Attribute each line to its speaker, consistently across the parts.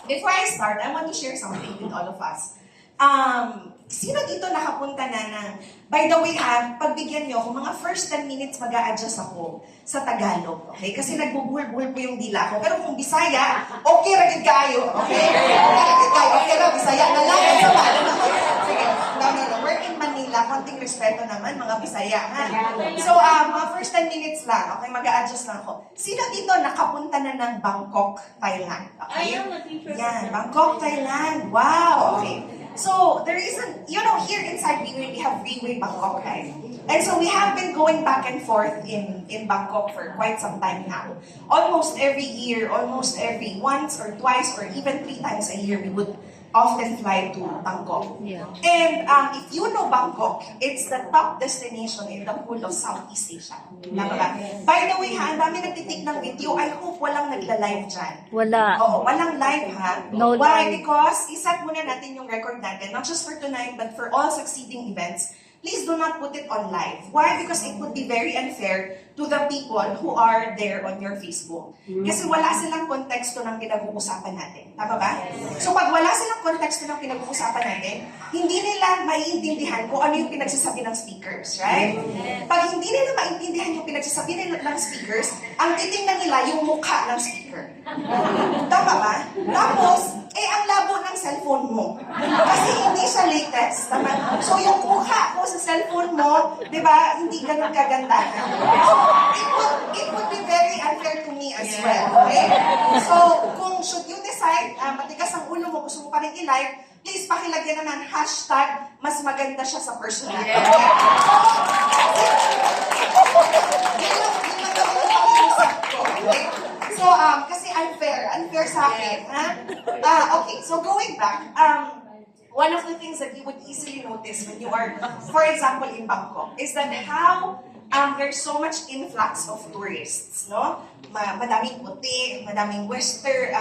Speaker 1: Before I start, I want to share something with all of us. Sino dito nakapunta na ng, by the way ha, pagbigyan nyo, kung mga first 10 minutes mag-a-adjust ako sa Tagalog, okay? Kasi nagbubuhol-buhol po yung dila ko. Pero kung Bisaya, okay ragid kayo, okay? Okay lang, Bisaya na lang. Sige, no. We're in Manila, konting respeto naman, mga Bisaya, ha? So, mga first 10 minutes lang, okay? Mag-a-adjust lang ako. Sino dito nakapunta na ng Bangkok, Thailand? Okay? Yan, Bangkok, Thailand. Wow, okay. So, there is here inside we have Freeway Bangkok, right? And so we have been going back and forth in Bangkok for quite some time now. Almost every year, once or twice or even 3 times a year, we would often fly to Bangkok.
Speaker 2: Yeah.
Speaker 1: And if you know Bangkok, it's the top destination in the whole of Southeast Asia. Tama ba? By the way, ha, ang dami nagtitik ng video. I hope walang nagla-live dyan.
Speaker 2: Wala.
Speaker 1: Oo, walang live ha.
Speaker 2: No
Speaker 1: Why?
Speaker 2: live.
Speaker 1: Because iset muna natin yung record natin, not just for tonight, but for all succeeding events. Please do not put it on live. Why? Because it would be very unfair to the people who are there on your Facebook. Kasi wala silang konteksto ng pinag-uusapan natin. Tama ba? So pag wala silang konteksto ng pinag-uusapan natin, hindi nila maiintindihan kung ano yung pinagsasabi ng speakers, right? Pag hindi nila maintindihan yung pinagsasabi ng speakers, ang titingnan nila yung mukha ng speaker. Tama ba? Tapos, ang labo ng cellphone mo. Kasi hindi siya latest. Tama? So yung mukha mo sa cellphone mo, di ba, hindi ganun kaganda. So, it would be very unfair to me as well. Okay? So, kung should you decide, matigas ang ulo mo, gusto mo pa rin i-live, please pakilagyan naman hashtag mas maganda siya sa personal. Okay? Okay? So, kasi unfair sa akin. Ha? Okay, so going back, one of the things that you would easily notice when you are, for example, in Bangkok, is that how there's so much influx of tourists, no? Madaming puti, madaming western,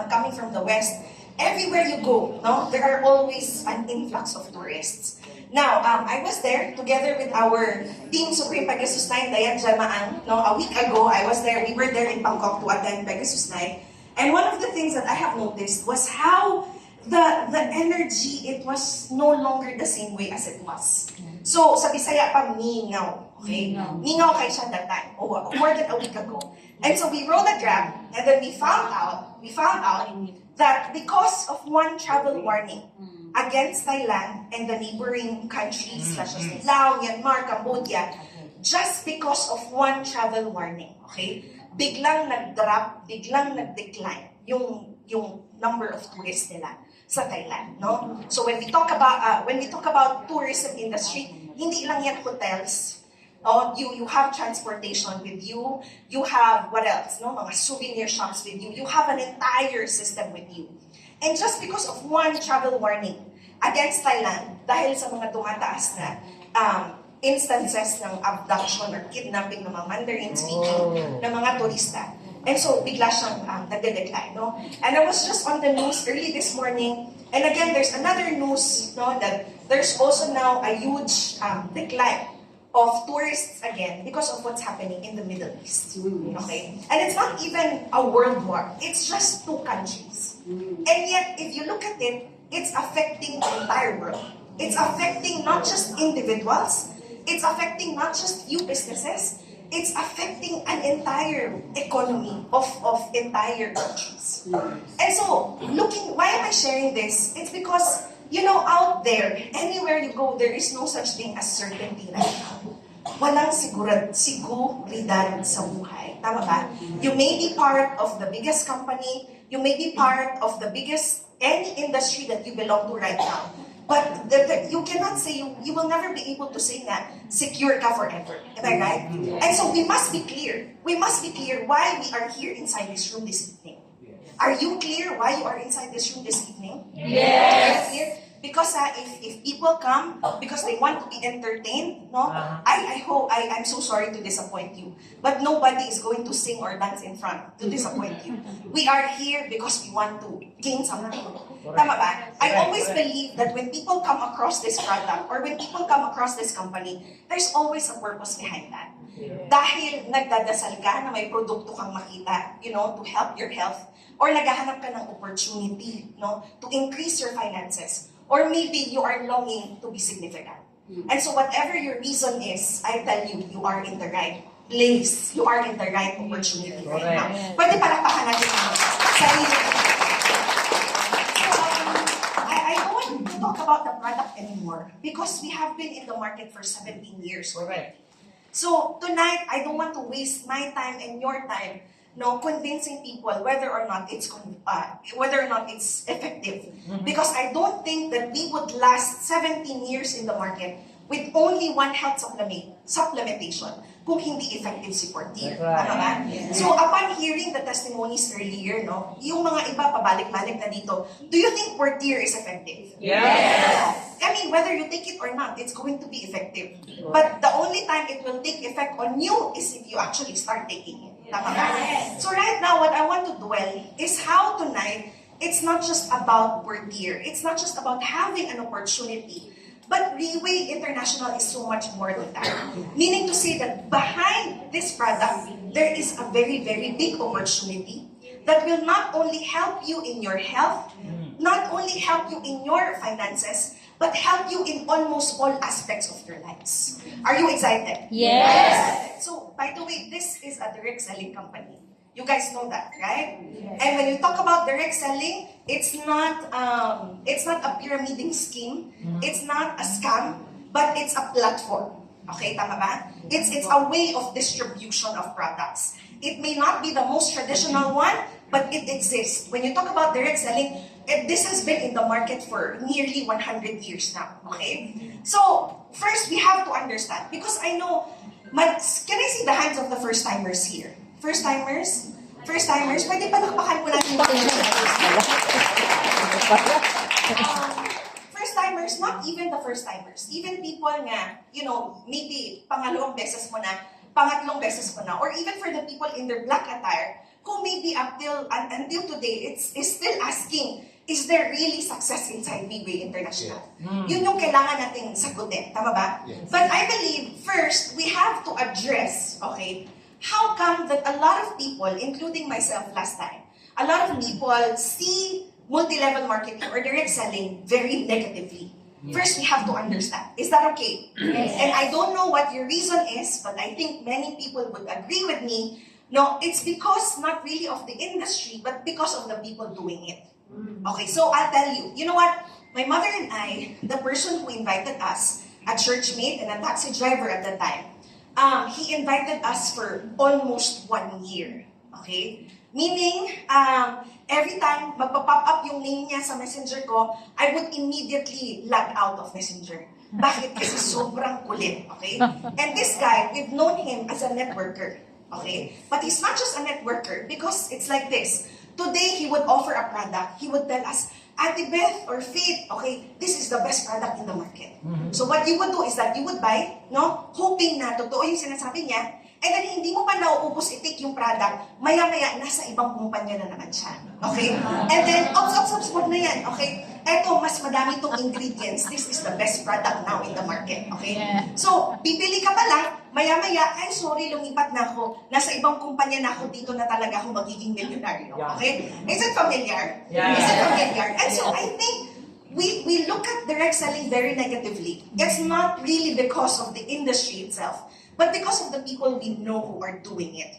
Speaker 1: coming from the west. Everywhere you go, no, there are always an influx of tourists. Now, I was there together with our Team Supreme Pegasus Night, Dayan Jamaang, no, a week ago, we were there in Bangkok to attend Pegasus Night. And one of the things that I have noticed was how the energy, it was no longer the same way as it was. So, sa Bisaya pa, mingaw. Okay? Mingaw kay siya that time, more than a week ago. And so we rode a Grab, and then we found out that because of one travel warning against Thailand and the neighboring countries such as Laos, Myanmar, Cambodia, just because of one travel warning, okay? Biglang nag-drop, biglang nag-decline yung number of tourists nila sa Thailand, no? So when we talk about tourism industry, hindi lang yan hotels. Oh, you have transportation with you. You have what else? No, mga souvenir shops with you. You have an entire system with you. And just because of one travel warning against Thailand, dahil sa mga tumataas na instances ng abduction or kidnapping ng mga Mandarin-speaking ng mga turista. And so, bigla siyang nagde-decline, no? And I was just on the news early this morning, and again, there's another news, no, that there's also now a huge decline of tourists again because of what's happening in the Middle East. Okay? And it's not even a world war. It's just 2 countries. And yet, if you look at it, it's affecting the entire world. It's affecting not just individuals. It's affecting not just few businesses. It's affecting an entire economy of entire countries. And so, why am I sharing this? It's because, out there, anywhere you go, there is no such thing as certainty right now. Walang seguridad sa buhay. Tama ba? You may be part of the biggest company, you may be part of the biggest, any industry that you belong to right now. But you cannot say, you will never be able to say that secure ka forever. Am I right? And so we must be clear. We must be clear why we are here inside this room this evening. Are you clear why you are inside this room this evening?
Speaker 2: Yes.
Speaker 1: Because if people come because they want to be entertained, no, I'm so sorry to disappoint you, but nobody is going to sing or dance in front to disappoint you. We are here because we want to gain something. Tama ba? I always believe that when people come across this product or when people come across this company, there's always a purpose behind that. Dahil nagdadasal ka na may produkto kang makita, to help your health, or naghahanap ka ng opportunity, no, to increase your finances, or maybe you are longing to be significant. And so whatever your reason is, I tell you, you are in the right place. You are in the right opportunity right now. Pwede palakpakan natin ang sarili. I don't want to talk about the product anymore because we have been in the market for 17 years already. So tonight, I don't want to waste my time and your time, no, convincing people whether or not it's effective. Because I don't think that we would last 17 years in the market with only one health supplementation kung hindi effective si Portier. Tama ba? So upon hearing the testimonies earlier, no, yung mga iba pabalik-balik na dito, do you think Portier is effective?
Speaker 2: Yes.
Speaker 1: I mean, whether you take it or not, it's going to be effective. But the only time it will take effect on you is if you actually start taking it. Tama ba? So right now, what I want to dwell is how tonight, it's not just about Portier. It's not just about having an opportunity. But Reway International is so much more than that. Meaning to say that behind this product, there is a very, very big opportunity that will not only help you in your health, not only help you in your finances, but help you in almost all aspects of your lives. Are you excited?
Speaker 2: Yes.
Speaker 1: So, by the way, this is a direct selling company. You guys know that, right? Yes. And when you talk about direct selling, it's not a pyramiding scheme. It's not a scam, but it's a platform. Okay, tama ba? It's a way of distribution of products. It may not be the most traditional one, but it exists. When you talk about direct selling, this has been in the market for nearly 100 years now. Okay? So, first we have to understand, because I know, can I see the hands of the first-timers here? First-timers? First-timers? Pwede palakpakan po natin. First-timers, not even the first-timers. Even people nga, maybe pangalawang beses mo na, pangatlong beses mo na, or even for the people in their black attire, who maybe until today, is still asking, is there really success inside Reway International? Yun yung kailangan nating sagutin, tama ba?
Speaker 3: Yes.
Speaker 1: But I believe, first, we have to address, okay, how come that a lot of people, including myself last time, a lot of people see multi-level marketing or direct selling very negatively. First, we have to understand. Is that okay?
Speaker 2: Yes.
Speaker 1: And I don't know what your reason is, but I think many people would agree with me. No, it's because not really of the industry, but because of the people doing it. Okay, so I'll tell you. You know what? My mother and I, the person who invited us, a churchmate and a taxi driver at the time, he invited us for almost 1 year. Okay? Meaning, every time magpa-pop up yung name niya sa messenger ko, I would immediately log out of messenger. Bakit? Kasi sobrang kulit. Okay? And this guy, we've known him as a networker. Okay? But he's not just a networker because it's like this. Today, he would offer a product. He would tell us, Ate Beth or Faith, okay, this is the best product in the market. So what you would do is that you would buy, no, hoping na totoo yung sinasabi niya, and then hindi mo pa nauubos i-take yung product, maya-maya, nasa ibang kumpanya na naman siya. Okay? And then, ops, wag na yan. Okay? Eto, mas madami itong ingredients. This is the best product now in the market. Okay? So, bibili ka pa lang, maya-maya, ay sorry, lumipat na ako. Nasa ibang kumpanya na ako, dito na talaga ako magiging milyonaryo. Okay? Is it familiar?
Speaker 2: Yeah.
Speaker 1: Is it familiar? And so, I think, we look at direct selling very negatively. It's not really because of the industry itself, but because of the people we know who are doing it.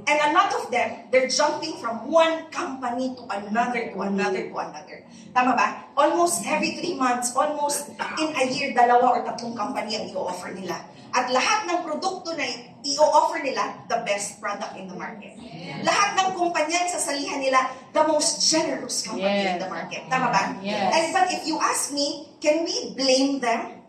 Speaker 1: And a lot of them, they're jumping from one company to another, to another, to another. Tama ba? Almost every 3 months, almost in a year, 2 or 3 company ang i-offer nila. At lahat ng produkto na i-offer nila, the best product in the market. Lahat ng kumpanya ang sasalihan nila, the most generous company in the market. Tama ba?
Speaker 2: Yes.
Speaker 1: But if you ask me, can we blame them?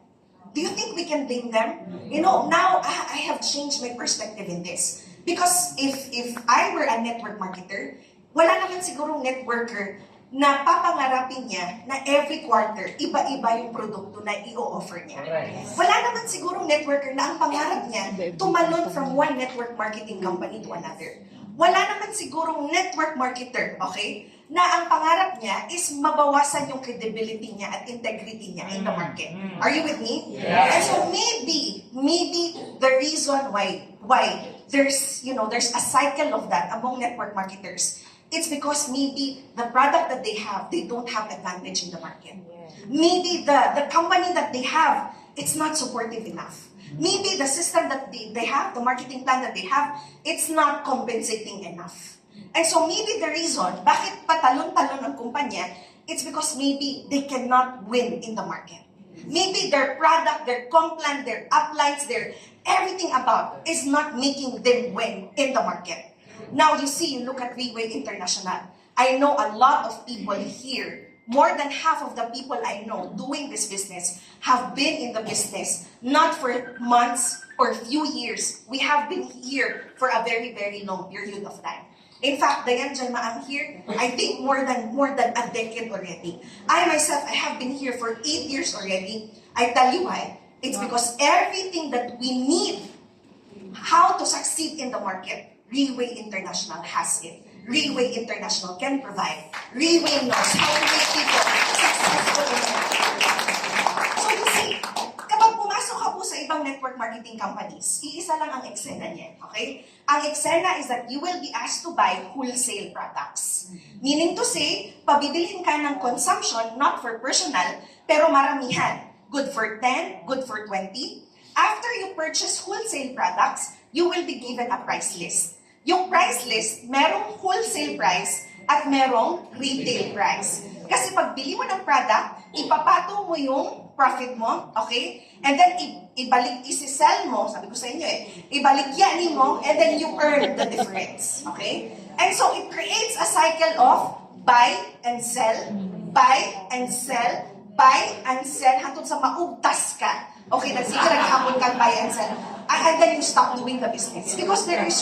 Speaker 1: Do you think we can blame them? You know, now I have changed my perspective in this. Because if I were a network marketer, wala naman sigurong networker na papangarapin niya na every quarter, iba-iba yung produkto na i-offer niya. Wala naman sigurong networker na ang pangarap niya tumalon from one network marketing company to another. Wala naman sigurong network marketer, okay, na ang pangarap niya is mabawasan yung credibility niya at integrity niya in the market. Are you with me?
Speaker 2: Yes.
Speaker 1: And so maybe the reason why there's a cycle of that among network marketers it's because maybe the product that they don't have advantage in the market. Maybe the company that they have, it's not supportive enough. Maybe the system that they have, the marketing plan that they have, it's not compensating enough. And so maybe the reason, bakit patalon-talon ang kumpanya, it's because maybe they cannot win in the market. Maybe their product, their comp plan, their uplines, their everything about is not making them win in the market. Now you see, you look at Freeway International. I know a lot of people here, more than half of the people I know doing this business have been in the business, not for months or few years. We have been here for a very, very long period of time. In fact, Diane Jalma, I'm here, I think more than a decade already. I myself, I have been here for 8 years already. I tell you why. It's because everything that we need, how to succeed in the market, Freeway International has it. Freeway International can provide. Freeway knows how to make people successful in the market. So you see, kapag pumasok ka po sa ibang network marketing companies, iisa lang ang eksena niya, okay? Ang eksena is that you will be asked to buy wholesale products. Meaning to say, pabibilhin ka ng consumption, not for personal, pero maramihan. Good for 10, good for 20. After you purchase wholesale products, you will be given a price list. Yung price list, merong wholesale price at merong retail price. Kasi pag bili mo ng product, ipapatong mo yung profit mo, okay? And then ibalik, isi-sell mo, sabi ko sa inyo ibalik yanin mo, and then you earn the difference, okay? And so it creates a cycle of buy and sell, buy and sell, buy and sell, hantod sa maugtas ka. Okay, naghapon kang buy and sell. And then you stop doing the business. Because there is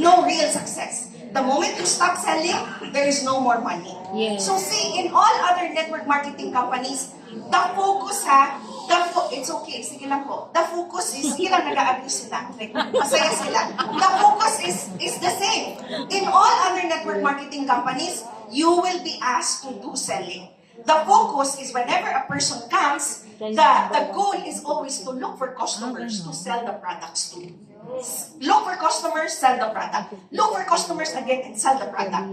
Speaker 1: no real success. The moment you stop selling, there is no more money.
Speaker 2: Yes.
Speaker 1: So see, in all other network marketing companies, the focus it's okay, sige lang po. The focus is, sige lang, nag-a-agree sila. Okay? Masaya sila. The focus is the same. In all other network marketing companies, you will be asked to do selling. The focus is whenever a person comes, the goal is always to look for customers to sell the products to. Look for customers, sell the product. Look for customers again and sell the product.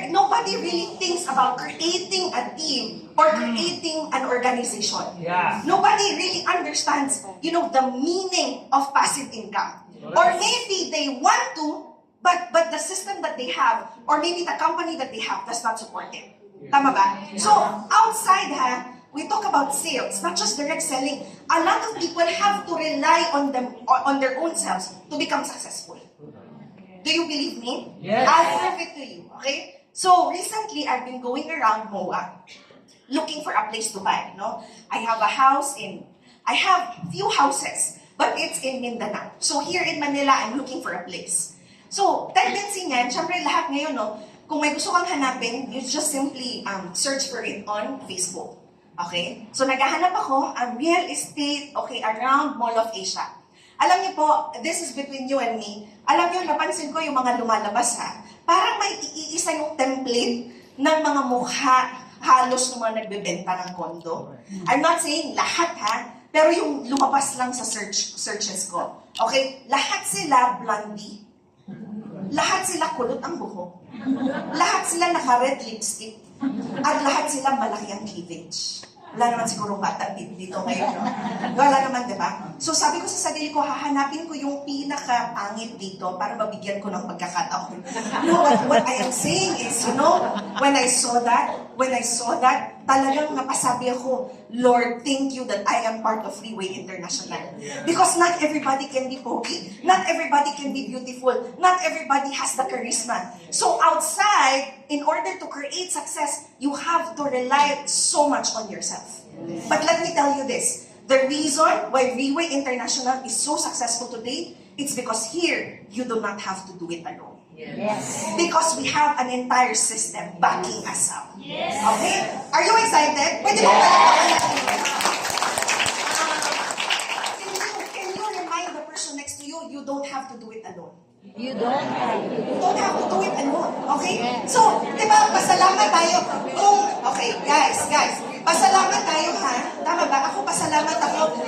Speaker 1: Nobody really thinks about creating a team or creating an organization.
Speaker 3: Yeah.
Speaker 1: Nobody really understands, the meaning of passive income. Or maybe they want to, but the system that they have, or maybe the company that they have does not support it. Tama ba? So, outside we talk about sales, not just direct selling. A lot of people have to rely on their own selves to become successful. Do you believe me?
Speaker 3: Yes.
Speaker 1: I'll prove it to you, okay? So, recently, I've been going around MOA looking for a place to buy, no? I have few houses, but it's in Mindanao. So, here in Manila, I'm looking for a place. So, tendency niyan, syempre lahat ngayon, no? Kung may gusto kang hanapin, you just simply search for it on Facebook. Okay? So, naghahanap ako ang real estate, okay, around Mall of Asia. Alam niyo po, this is between you and me. Alam niyo, napansin ko yung mga lumalabas parang may iisa yung template ng mga mukha halos ng mga nagbebenta ng kondo. I'm not saying lahat pero yung lumabas lang sa searches ko. Okay? Lahat sila blondie. Lahat sila kulot ang buhok. Lahat sila naka-red lipstick. At lahat sila malaki ang cleavage. Wala naman siguro bata dito ngayon, no? Wala naman, di ba? So sabi ko sa sarili ko, hahanapin ko yung pinaka-pangit dito para mabigyan ko ng pagkakataon. What I am saying is, when I saw that, talagang napasabi ako, Lord, thank you that I am part of Freeway International. Because not everybody can be poky. Not everybody can be beautiful. Not everybody has the charisma. So outside, in order to create success, you have to rely so much on yourself. But let me tell you this. The reason why Freeway International is so successful today, it's because here, you do not have to do it alone.
Speaker 2: Yes.
Speaker 1: Because we have an entire system backing us up.
Speaker 2: Yes.
Speaker 1: Okay? Are you excited? Pwede mo palakpakan natin. Can you remind the person next to you, you don't have to do it alone.
Speaker 2: You don't have to.
Speaker 1: You don't have to do it alone. Okay? So, di ba, pasalamat tayo. Okay, guys, pasalamat tayo, Tama ba? Ako pasalamat ako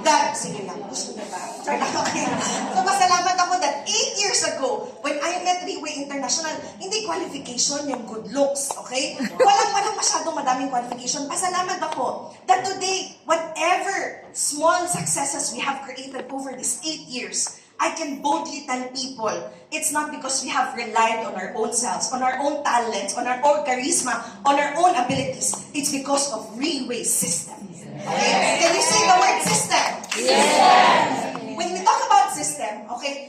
Speaker 1: that, sige lang, gusto na ba? Okay. So, pasalamat ako that 8 years ago, when I met Freeway International, International, hindi qualification yung good looks, okay? Walang masyadong madaming qualification. Pasalamat ako that today, whatever small successes we have created over these 8 years, I can boldly tell people, it's not because we have relied on our own selves, on our own talents, on our own charisma, on our own abilities. It's because of Realway's system. Okay? Can you say the word system?
Speaker 2: Yes.
Speaker 1: When we talk about system, okay,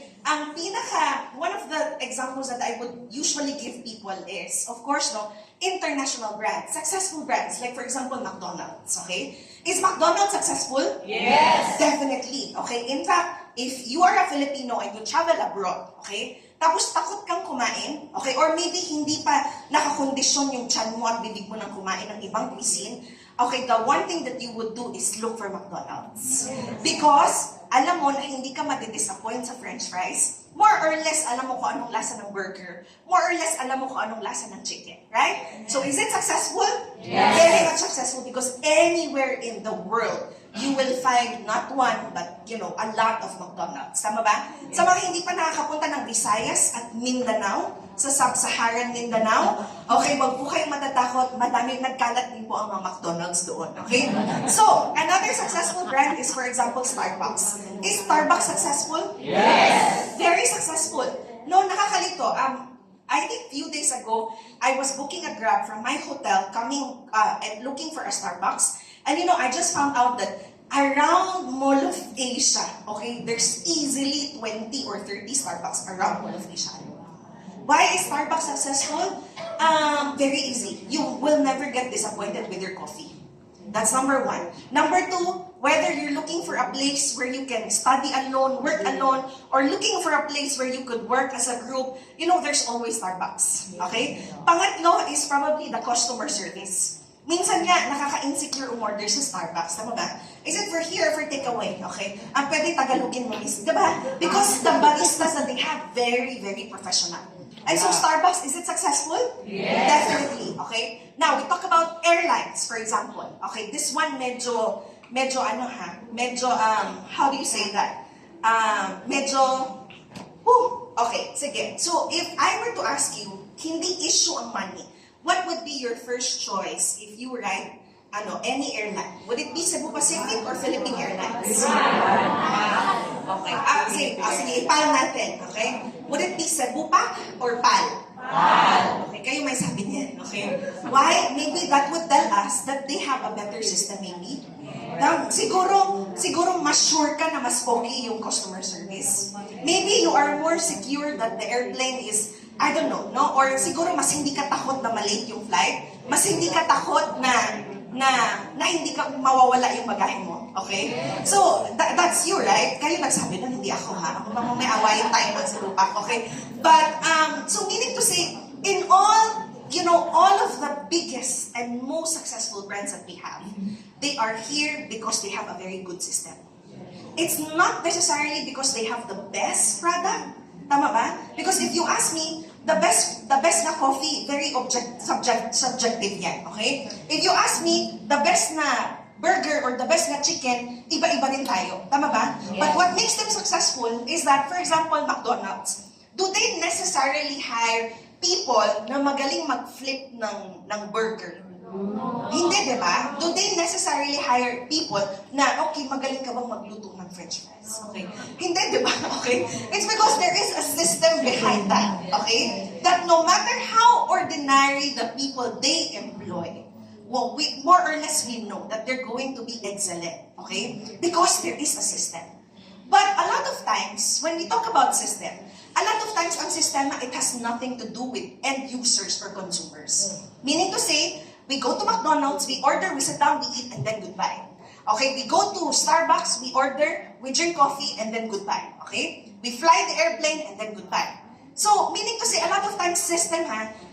Speaker 1: one of the examples that I would usually give people is, of course, international brands, successful brands, like for example, McDonald's, okay? Is McDonald's successful?
Speaker 2: Yes.
Speaker 1: Definitely, okay? In fact, if you are a Filipino and you travel abroad, okay, tapos takot kang kumain, okay, or maybe hindi pa nakakondisyon yung tiyan mo at bibig mo ng kumain ng ibang cuisine, okay, the one thing that you would do is look for McDonald's. Because, alam mo na hindi ka madidisappoint sa french fries, more or less alam mo kung anong lasa ng burger, more or less alam mo kung anong lasa ng chicken, right? So, is it successful?
Speaker 2: Yes.
Speaker 1: Very much successful because anywhere in the world, you will find not one, but, a lot of McDonald's. Tama ba? Sa mga hindi pa nakakapunta ng Visayas at Mindanao, sa Sub-Saharan Mindanao, okay, wag po kayong matatakot, madaming nagkalat din po ang mga McDonald's doon, okay? So, another successful brand is, for example, Starbucks. Is Starbucks successful?
Speaker 2: Yes.
Speaker 1: Very successful. No, nakakalito. I think few days ago, I was booking a Grab from my hotel, coming and looking for a Starbucks. And I just found out that around Mall of Asia, okay, there's easily 20 or 30 Starbucks around Mall of Asia. Why is Starbucks successful? Very easy. You will never get disappointed with your coffee. That's number one. Number two, whether you're looking for a place where you can study alone, work alone, or looking for a place where you could work as a group, there's always Starbucks. Okay? Pangatlo is probably the customer service. Minsan nga, nakaka-insecure umorder sa Starbucks. Tama ba? Is it for here or for takeaway? Okay? Pwede Tagalogin mo, miss. Diba? Because the baristas that they have, very, very professional. And so Starbucks, is it successful?
Speaker 2: Yes.
Speaker 1: Definitely. Okay? Now, we talk about airlines, for example. Okay? This one, medyo, how do you say that? Okay, sige. So, if I were to ask you, hindi issue ang money, what would be your first choice if you ride any airline? Would it be Cebu Pacific or Philippine Airlines? Okay. Sige, PAL natin. Okay? Would it be Cebu Pac or PAL? PAL. Okay, kayo may sabi niyan. Okay? Why? Maybe that would tell us that they have a better system maybe. Siguro mas sure ka na mas okay yung customer service. Maybe you are more secure that the airplane is, I don't know, no? Or siguro mas hindi ka takot na malate yung flight. Mas hindi ka takot na hindi ka mawawala yung bagahe mo. Okay? So, that's you, right? Kayo nagsabi na, hindi ako ha. Ako pa may awayin tayo ng salupak. Okay? But, so meaning to say, in all of the biggest and most successful brands that we have, they are here because they have a very good system. It's not necessarily because they have the best product. Tama ba? Because if you ask me, the best na coffee, very subjective yan, okay? If you ask me, the best na burger or the best na chicken, iba-iba din tayo. Tama ba?
Speaker 2: Yes.
Speaker 1: But what makes them successful is that, for example, McDonald's, do they necessarily hire people na magaling mag-flip ng burger? Hindi, di ba? Do they necessarily hire people na, okay, magaling ka bang magluto ng french fries? Okay. Hindi, di ba? Okay. It's because there is a system behind that. Okay? That no matter how ordinary the people they employ, well, more or less we know that they're going to be excellent. Okay? Because there is a system. But a lot of times, when we talk about system, a lot of times ang sistema, it has nothing to do with end users or consumers. Meaning to say, we go to McDonald's, we order, we sit down, we eat, and then goodbye. Okay, we go to Starbucks, we order, we drink coffee, and then goodbye. Okay? We fly the airplane, and then goodbye. So, meaning to say, a lot of times system,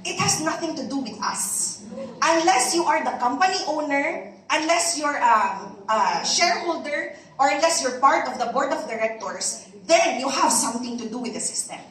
Speaker 1: it has nothing to do with us. Unless you are the company owner, unless you're a shareholder, or unless you're part of the board of directors, then you have something to do with the system.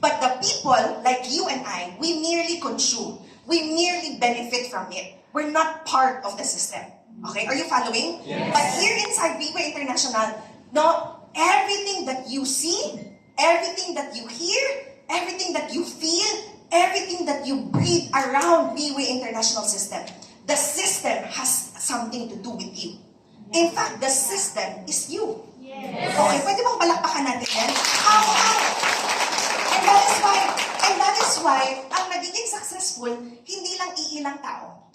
Speaker 1: But the people, like you and I, we merely consume. We merely benefit from it. We're not part of the system. Okay? Are you following?
Speaker 2: Yes.
Speaker 1: But here inside Realway International, no, everything that you see, everything that you hear, everything that you feel, everything that you breathe around B-Way International System, the system has something to do with you. In fact, the system is you. Okay, pwede bang palakpakan natin yan? And that is why, ang nagiging successful, hindi lang iilang tao.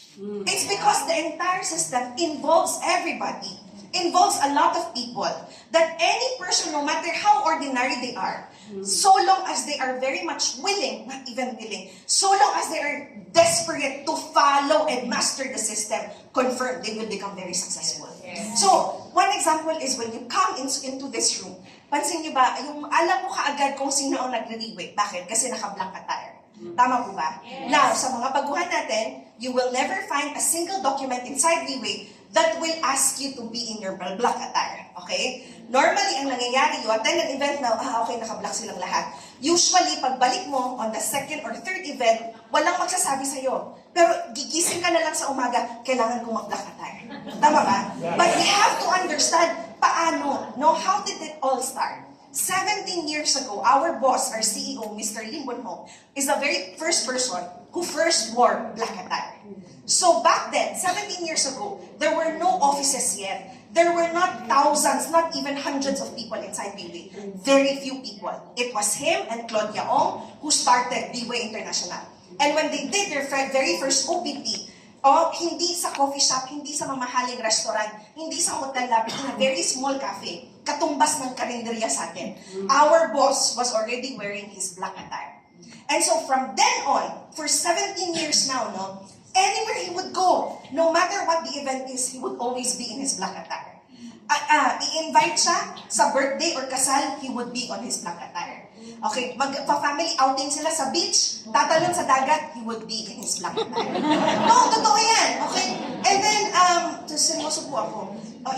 Speaker 1: It's because the entire system involves everybody, involves a lot of people, that any person, no matter how ordinary they are, so long as they are very much willing, not even willing, so long as they are desperate to follow and master the system, confirm they will become very successful. So, one example is when you come into this room, pansin niyo ba, yung alam mo kaagad kung sino ang nagre-reweigh. Bakit? Kasi naka-black attire. Tama po ba? Now, sa mga baguhan natin, you will never find a single document inside Reweigh that will ask you to be in your black attire. Okay? Normally, ang nangyayari, you attend an event now, okay, naka-black silang lahat. Usually, pagbalik mo on the second or third event, walang magsasabi sa'yo. Pero gigising ka na lang sa umaga, kailangan kong mag-black attire. Tama ba? But we have to understand paano, no? How did it all start? 17 years ago, our boss, our CEO, Mr. Lim Bonho, is the very first person who first wore black attire. So back then, 17 years ago, there were no offices yet. There were not thousands, not even hundreds of people inside B-Way. Very few people. It was him and Claudia Ong who started B-Way International. And when they did their very first OPP, hindi sa coffee shop, hindi sa mamahaling restaurant, hindi sa hotel lab, in a very small cafe, katumbas ng karinderya sa atin. Our boss was already wearing his black attire. And so from then on, for 17 years now, no, anywhere he would go, no matter what the event is, he would always be in his black attire. I-invite siya sa birthday or kasal, he would be on his black attire. Okay, magpa-family outing sila sa beach, tatalon sa dagat, he would be in his black attire. No, totoo yan, okay? And then, seryoso po ako,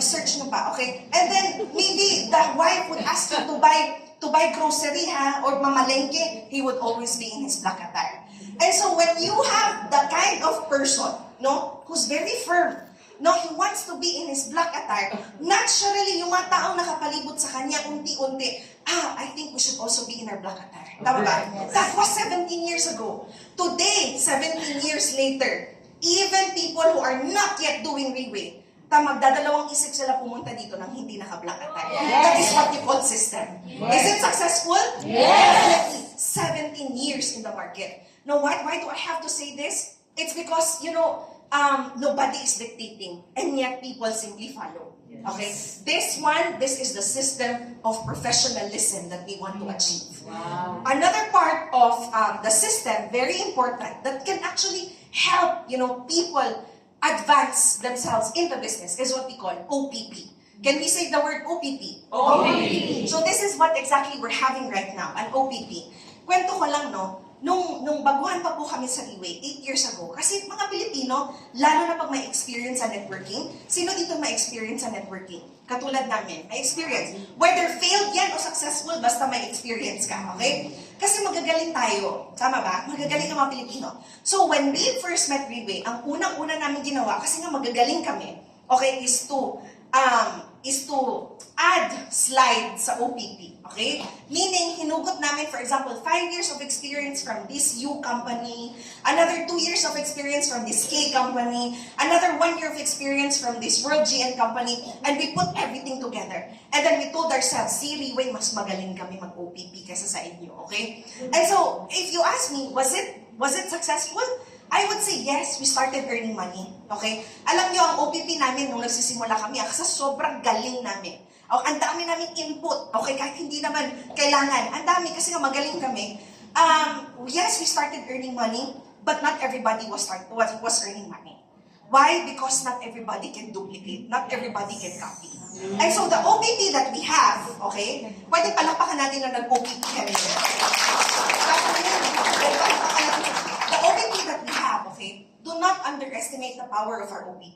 Speaker 1: search na ba, okay? And then, maybe the wife would ask you to buy grocery, or mamalengke, he would always be in his black attire. And so, when you have the kind of person, no, who's very firm, no, he wants to be in his black attire, naturally, yung mga taong nakapalibot sa kanya, unti-unti, I think we should also be in our black attire. Tama ba? That was 17 years ago. Today, 17 years later, even people who are not yet doing Reweigh, magdadalawang isip sila pumunta dito ng hindi naka-black attire. That is what you call system. Is it successful? Definitely. 17 years in the market. Now, why do I have to say this? It's because, nobody is dictating, and yet people simply follow. Okay? This is the system of professionalism that we want to achieve.
Speaker 2: Wow.
Speaker 1: Another part of the system, very important, that can actually help, people advance themselves in the business is what we call OPP. Can we say the word OPP?
Speaker 2: OPP.
Speaker 1: So this is what exactly we're having right now, an OPP. Kwento ko lang, no? Nung baguhan pa po kami sa Reweigh, 8 years ago, kasi mga Pilipino, lalo na pag may experience sa networking, sino dito may experience sa networking? Katulad namin, may experience. Whether failed yan o successful, basta may experience ka, okay? Kasi magagaling tayo, tama ba? Magagaling ang mga Pilipino. So when we first met Reweigh, ang unang-una namin ginawa, kasi nga magagaling kami, okay, is to add slide sa OPP, okay? Meaning, hinugot namin, for example, 5 years of experience from this U company, another 2 years of experience from this K company, another 1 year of experience from this World GN company, and we put everything together. And then we told ourselves, si Reweigh, mas magaling kami mag-OPP kaysa sa inyo, okay? And so, if you ask me, was it successful? I would say yes, we started earning money. Okay? Alam niyo, ang OPP namin nung nagsisimula kami, kasi sobrang galing namin. Ang dami namin input. Okay? Kahit hindi naman kailangan. Ang dami kasi nga magaling kami. Yes, we started earning money, but not everybody was earning money. Why? Because not everybody can duplicate. Not everybody can copy. And so the OPP that we have, okay, pwede palakpakan natin na nag-OPP kami. The OPP that we have, okay, do not underestimate the power of our OPP.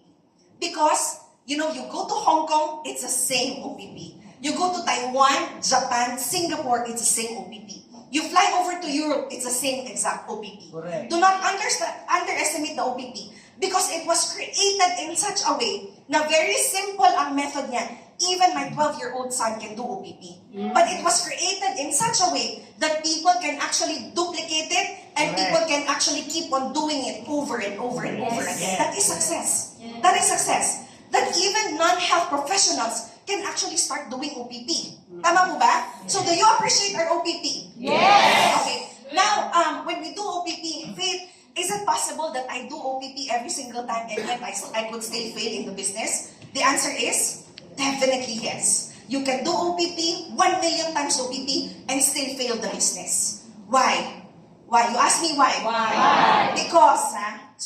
Speaker 1: Because, you go to Hong Kong, it's the same OPP. You go to Taiwan, Japan, Singapore, it's the same OPP. You fly over to Europe, it's the same exact OPP.
Speaker 3: Correct.
Speaker 1: Do not underestimate the OPP because it was created in such a way na very simple ang method niya. even my 12-year-old son can do OPP. But it was created in such a way that people can actually duplicate it and people can actually keep on doing it over and over and over again. That is success. That is success. That even non-health professionals can actually start doing OPP. Tama po ba? So do you appreciate our OPP?
Speaker 2: Yes.
Speaker 1: Okay. Now, when we do OPP, Faith, is it possible that I do OPP every single time and yet I could still fail in the business? The answer is definitely yes. You can do OPP, 1 million times OPP, and still fail the business. Why? Why? You ask me why?
Speaker 2: Why?
Speaker 1: Because,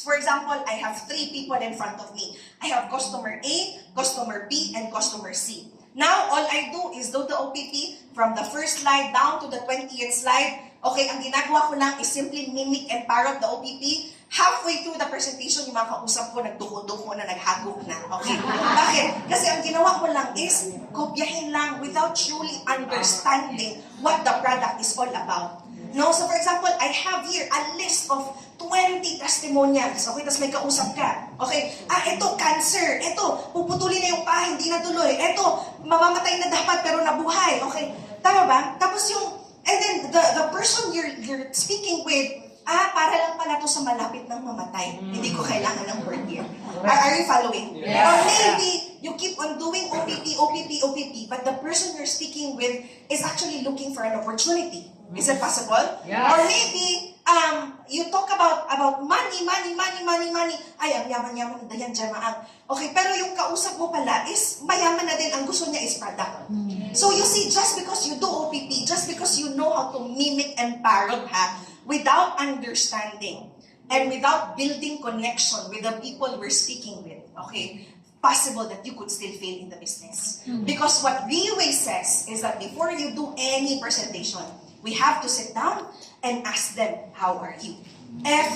Speaker 1: for example, I have 3 people in front of me. I have customer A, customer B, and customer C. Now, all I do is do the OPP from the first slide down to the 20th slide. Okay, ang ginagawa ko lang is simply mimic and parrot the OPP. Halfway through the presentation, yung mga kausap ko, nagduko-duko na, naghagok na. Okay? Bakit? Kasi ang ginawa ko lang is kopyahin lang without truly understanding what the product is all about. No? So for example, I have here a list of 20 testimonials. Okay, tapos may kausap ka. Okay, ito, cancer. Ito, puputulin na yung paa, hindi na tuloy. Ito, mamamatay na dapat pero nabuhay. Okay, tama ba? Tapos yung, and then the person you're speaking with, para lang pala to sa malapit ng mamatay. Hindi ko kailangan ng word here. Are you following?
Speaker 2: Yes.
Speaker 1: Or maybe you keep on doing OPP, OPP, OPP, but the person you're speaking with is actually looking for an opportunity. Is it possible?
Speaker 2: Yes.
Speaker 1: Or maybe you talk about money. Ay, ang yaman-yaman na yan, Jamaang. Okay, pero yung kausap mo pala is mayaman na din. Ang gusto niya is product. So you see, just because you do OPP, just because you know how to mimic and parrot, without understanding and without building connection with the people we're speaking with, okay, possible that you could still fail in the business. Because what Riway says is that before you do any presentation, we have to sit down and ask them, how are you?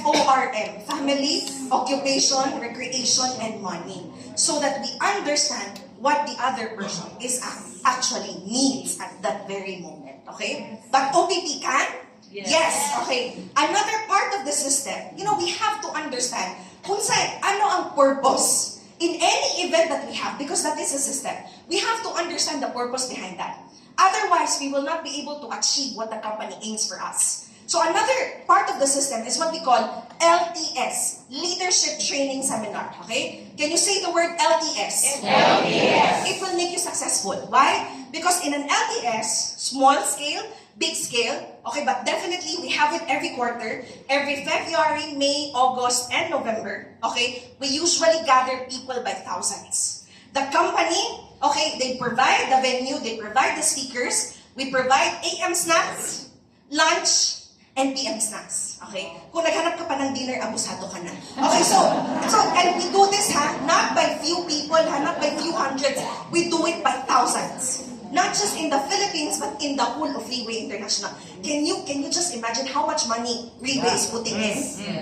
Speaker 1: FORM, family, occupation, recreation, and money. So that we understand what the other person is actually needs at that very moment. Okay? But OPP can? Yes. Okay. Another part of the system, we have to understand kung ano ang purpose in any event that we have, because that is a system. We have to understand the purpose behind that. Otherwise, we will not be able to achieve what the company aims for us. So another part of the system is what we call LTS, Leadership Training Seminar. Okay? Can you say the word LTS?
Speaker 2: LTS.
Speaker 1: It will make you successful. Why? Because in an LTS, small scale, big scale, okay, but definitely we have it every quarter, every February, May, August, and November, okay? We usually gather people by thousands. The company, okay, they provide the venue, they provide the speakers, we provide AM snacks, lunch, and PM snacks, okay? Kung naghanap ka pa ng dinner, abusado ka na. Okay, so and we do this, not by few people, not by few hundreds, we do it by thousands. Not just in the Philippines, but in the whole of Riway International. Can you just imagine how much money Riway is putting in?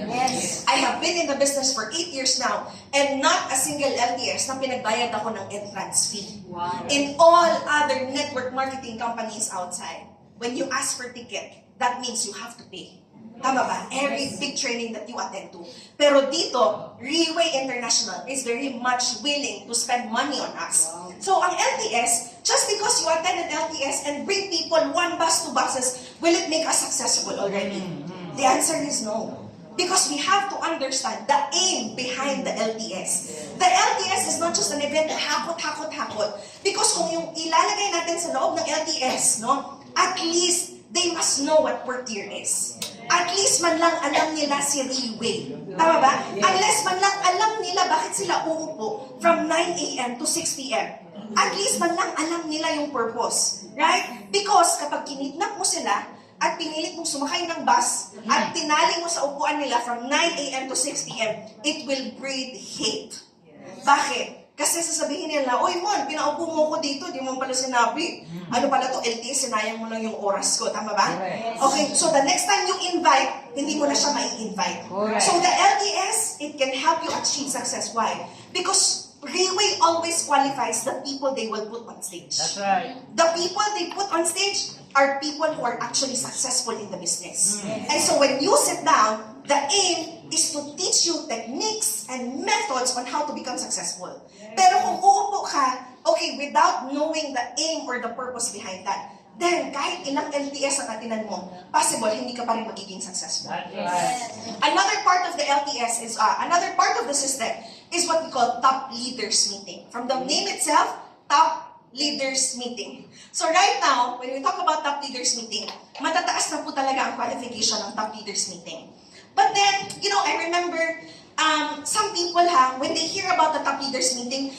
Speaker 2: Yes.
Speaker 1: I have been in the business for 8 years now, and not a single LTS na pinagbayad ako ng entrance fee.
Speaker 2: Wow.
Speaker 1: In all other network marketing companies outside, when you ask for ticket, that means you have to pay. Tama ba? Every big training that you attend to. Pero dito, Riway International is very much willing to spend money on us. So ang LTS, just because you attend an LTS and bring people 1 bus, 2 buses, will it make us successful already? The answer is no. Because we have to understand the aim behind the LTS. The LTS is not just an event na hakot. Because kung yung ilalagay natin sa loob ng LTS, no, at least they must know what work year is. At least man lang alam nila si Riway. Tama ba? Unless man lang alam nila bakit sila uupo from 9 a.m. to 6 p.m. At least man lang alam nila yung purpose. Right? Because kapag kinidnap mo sila at pinilit mong sumakay ng bus at tinali mo sa upuan nila from 9 a.m. to 6 p.m., it will breed hate. Bakit? Kasi sasabihin nila, oy Mon, pinaupo mo ko dito, di mo pala sinabi. Ano pala to, LTS, sinayang mo lang yung oras ko. Tama ba? Okay, so the next time you invite, hindi mo na siya mai-invite. So the LTS, it can help you achieve success. Why? Because Riway always qualifies the people they will put on stage.
Speaker 3: That's right.
Speaker 1: The people they put on stage are people who are actually successful in the business. And so when you sit down, the aim is to teach you techniques and methods on how to become successful. Pero kung uupo ka, okay, without knowing the aim or the purpose behind that, then kahit ilang LTS ang atinan mo, possible hindi ka pa rin magiging successful. Another part of the LTS is, another part of the system is what we call top leaders meeting. From the name itself, top leaders meeting. So right now, when we talk about top leaders meeting, matataas na po talaga ang qualification ng top leaders meeting. But then, I remember some people when they hear about the top leaders meeting,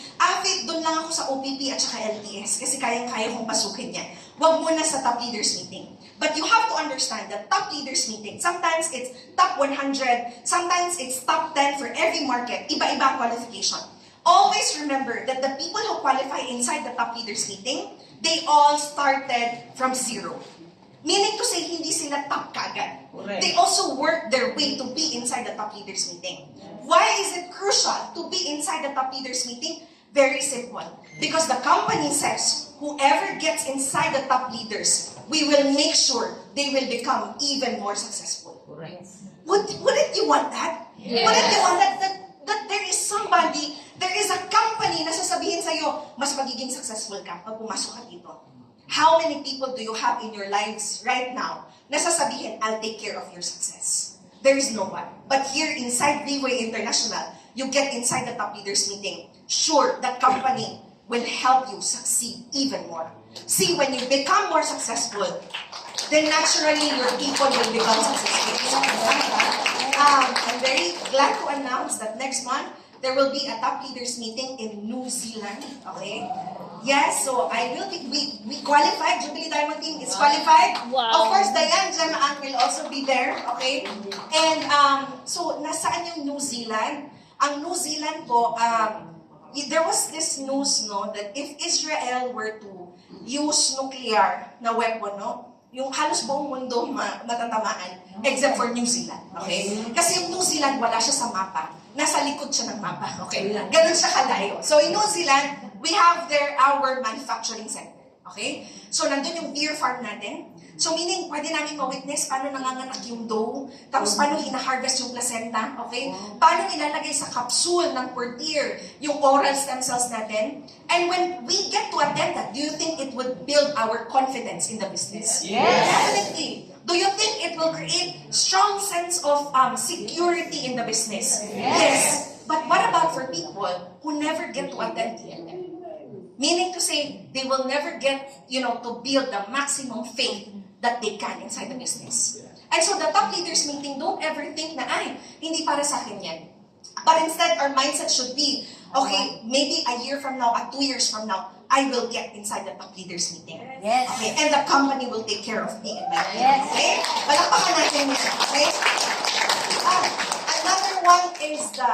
Speaker 1: doon lang ako sa OPP at saka LTS kasi kayang-kaya kong pasukin yan. Huwag muna sa top leaders meeting. But you have to understand that top leaders meeting, sometimes it's top 100, sometimes it's top 10 for every market, iba-iba ang qualification. Always remember that the people who qualify inside the top leaders meeting, they all started from zero. Meaning to say, hindi sila top kagad. They also work their way to be inside the top leaders meeting. Why is it crucial to be inside the top leaders meeting? Very simple. Because the company says, whoever gets inside the top leaders, we will make sure they will become even more successful. Wouldn't you want that?
Speaker 2: Yes.
Speaker 1: Wouldn't you want that there is somebody, there is a company na sasabihin sa'yo, mas magiging successful ka pag pumasok ka dito? How many people do you have in your lives right now na sasabihin, I'll take care of your success? There is no one. But here inside Leeway International, you get inside the top leaders meeting. Sure, that company will help you succeed even more. See, when you become more successful, then naturally your people will become successful. I'm very glad to announce that next month, there will be a top leaders meeting in New Zealand. Okay? Yes, so we qualified. Jubilee Diamond Team is qualified.
Speaker 2: Wow.
Speaker 1: Of course, Diane Jamaan will also be there. Okay? And so, nasaan yung New Zealand? Ang New Zealand po, there was this news, that if Israel were to use nuclear na weapon, yung halos buong mundo matatamaan, except for New Zealand. Okay? Kasi yung New Zealand, wala siya sa mapa. Nasa likod siya ng mapa. Okay? Ganun siya kalayo. So in New Zealand, we have there our manufacturing center. Okay? So nandun yung beer farm natin. So meaning, pwede namin ma-witness paano nanganganak yung dough, tapos paano hina-harvest yung placenta, okay? Paano nilalagay sa capsule ng portier yung oral stem cells natin. And when we get to attend that, do you think it would build our confidence in the business?
Speaker 2: Yes.
Speaker 1: Definitely. Do you think it will create strong sense of security in the business? Yes. But what about for people who never get to attend it? Meaning to say, they will never get, to build the maximum faith that they can inside the business. And so the top leaders meeting, don't ever think na, hindi para sa akin yan. But instead, our mindset should be, okay, maybe a year from now, 2 years from now, I will get inside the top leaders meeting.
Speaker 2: Yes.
Speaker 1: Okay, and the company will take care of me and my team.
Speaker 2: Yes.
Speaker 1: Okay? Palakpakan natin siya. Okay? Another one is the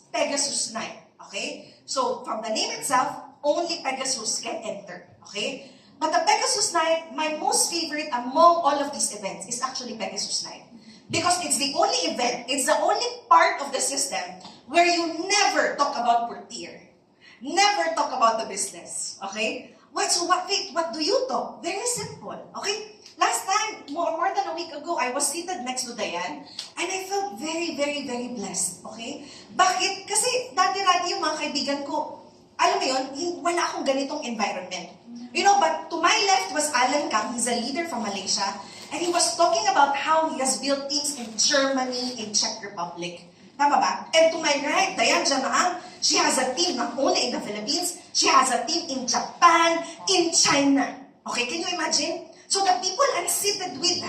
Speaker 1: Pegasus Night. Okay? So, from the name itself, only Pegasus can enter. Okay? But the Pegasus Night, my most favorite among all of these events is actually Pegasus Night. Because it's the only event, it's the only part of the system where you never talk about portier. Never talk about the business. Okay? What do you talk? Very simple. Okay? Last time, more than a week ago, I was seated next to Diane and I felt very, very, very blessed. Okay? Bakit? Kasi dati-dati yung mga kaibigan ko, alam mo yun, wala akong ganitong environment. But to my left was Alan Kang. He's a leader from Malaysia. And he was talking about how he has built teams in Germany, in Czech Republic. Tama ba? And to my right, Diane Jamaan, she has a team not only in the Philippines, she has a team in Japan, in China. Okay, can you imagine? So the people I'm seated with,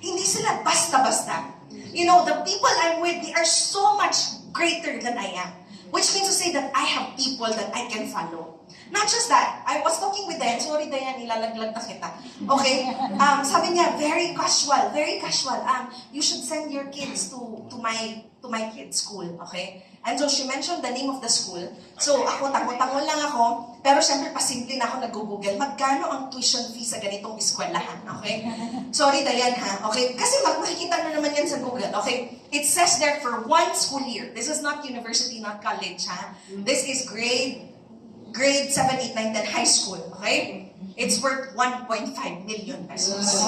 Speaker 1: hindi sila basta-basta. The people I'm with, they are so much greater than I am. Which means to say that I have people that I can follow. Not just that, I was talking with Diane. Sorry, Diane, ilalaglag na kita. Okay? Sabi niya, very casual. You should send your kids to my kids' school. Okay? And so she mentioned the name of the school. So ako, tango-tango lang ako. Pero syempre, pasimple na ako nag-google. Magkano ang tuition fee sa ganitong eskwelahan? Okay? Sorry, Diane, Okay? Kasi makikita na naman yan sa Google. Okay? It says there for 1 school year. This is not university, not college, This is grade 7, 8, 9, 10 high school, okay? It's worth 1.5 million pesos.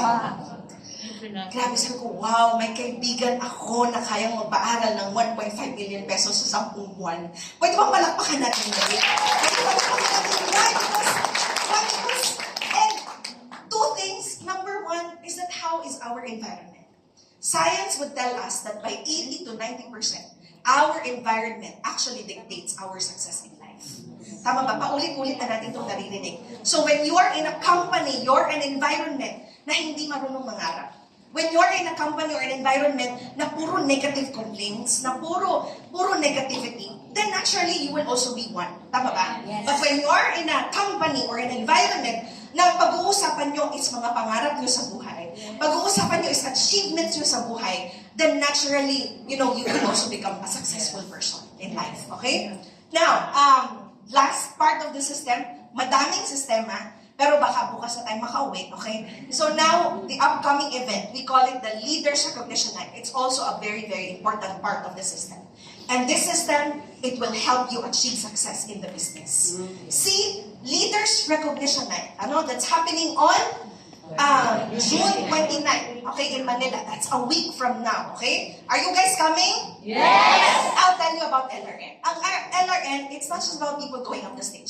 Speaker 1: Grabe, sabi ko, wow, may kaibigan ako na kayang magpaaral ng 1.5 million pesos sa 10 buwan. Pwede bang palakpakan natin ulit? Pwede palakpakan natin ulit? Why? Because, and two things. Number one is that how is our environment? Science would tell us that by 80 to 90%, our environment actually dictates our success in life. Tama ba? Paulit-ulit na natin itong naririnig. So when you are in a company, you're an environment na hindi marunong mangarap. When you're in a company or an environment na puro negative complaints, na puro negativity, then naturally you will also be one. Tama ba?
Speaker 2: Yes.
Speaker 1: But when you're in a company or an environment na pag-uusapan nyo is mga pangarap nyo sa buhay, pag-uusapan nyo is achievements nyo sa buhay, then naturally, you will also become a successful person in life. Okay? Now, last part of the system, madaming sistema, pero baka bukas na tayo makauwi, okay? So now, the upcoming event, we call it the Leaders Recognition Night. It's also a very, very important part of the system. And this system, it will help you achieve success in the business. See, Leaders Recognition Night, that's happening on June 29, okay, in Manila. That's a week from now, okay? Are you guys coming?
Speaker 2: Yes!
Speaker 1: I'll tell you about LRN. Ang LRN, it's not just about people going up the stage.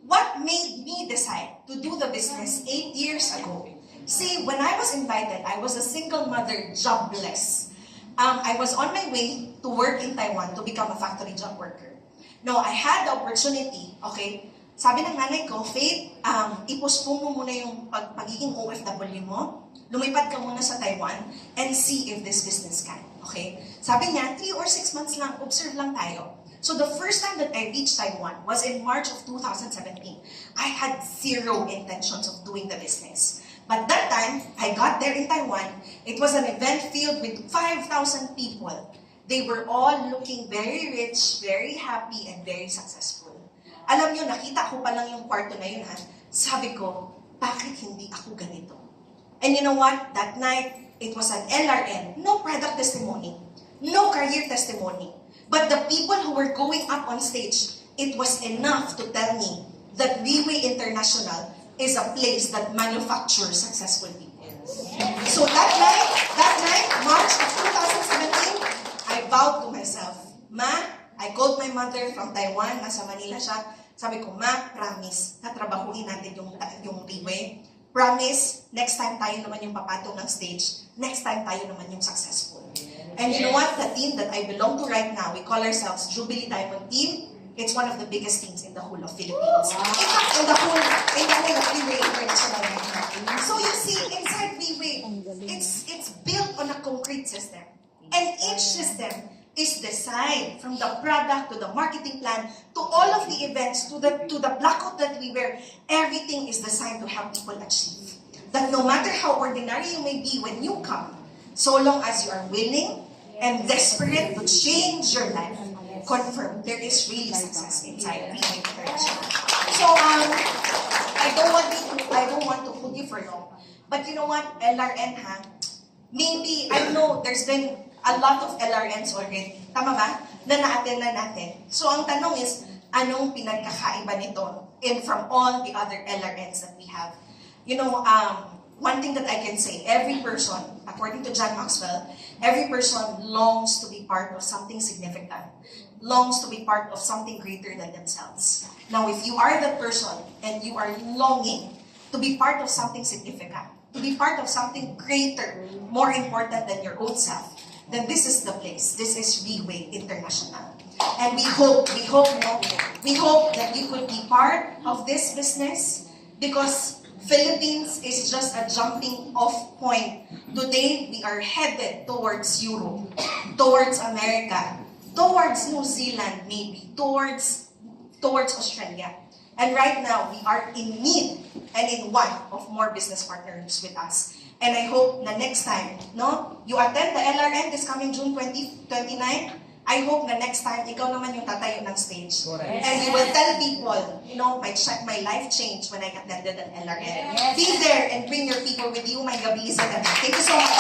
Speaker 1: What made me decide to do the business 8 years ago? See, when I was invited, I was a single mother, jobless. I was on my way to work in Taiwan to become a factory job worker. Now, I had the opportunity, okay, sabi ng nanay ko, Faith, ipostpone mo muna yung pagiging OFW mo, lumipad ka muna sa Taiwan, and see if this business can, okay? Sabi niya, 3 or 6 months lang, observe lang tayo. So the first time that I reached Taiwan was in March of 2017. I had zero intentions of doing the business. But that time, I got there in Taiwan. It was an event filled with 5,000 people. They were all looking very rich, very happy, and very successful. Alam niyo, nakita ko pa lang yung kwarto na yun, sabi ko, bakit hindi ako ganito? And you know what? That night, it was an LRN, no product testimony, no career testimony. But the people who were going up on stage, it was enough to tell me that Viway International is a place that manufactures successful people. So that night, March of 2017, I vowed to myself, Ma, I called my mother from Taiwan, nasa Manila siya. Sabi ko, Ma, promise, tatrabahuin natin yung Viway. Promise, next time tayo naman yung papatong ng stage, next time tayo naman yung successful. And you know what? The team that I belong to right now, we call ourselves Jubilee Diamond Team. It's one of the biggest teams in the whole of Philippines. In fact, in the whole of Viway International right now. So you see, inside Viway, it's built on a concrete system. And each system is designed from the product to the marketing plan to all of the events to the blackout that we wear. Everything is designed to help people achieve. That no matter how ordinary you may be when you come, so long as you are willing and desperate to change your life, confirm there is really success inside Viway International. So I don't want to hold you for long. But you know what, LRN maybe I know there's been a lot of LRNs already. Tama ba? Na na-attend na natin. So ang tanong is, anong pinagkakaiba nito from all the other LRNs that we have? One thing that I can say, every person, according to John Maxwell, every person longs to be part of something significant, longs to be part of something greater than themselves. Now, if you are that person and you are longing to be part of something significant, to be part of something greater, more important than your own self, then this is the place. This is Viway International. And we hope that you could be part of this business because Philippines is just a jumping off point. Today, we are headed towards Europe, towards America, towards New Zealand maybe, towards Australia. And right now, we are in need and in want of more business partners with us. And I hope na next time, you attend the LRN this coming June 29, I hope na next time, ikaw naman yung tatayo ng stage.
Speaker 3: Correct.
Speaker 1: And you will tell people, my life changed when I attended an LRN.
Speaker 2: Yes.
Speaker 1: Be there and bring your people with you, my gabi isa gabi. Thank you so much.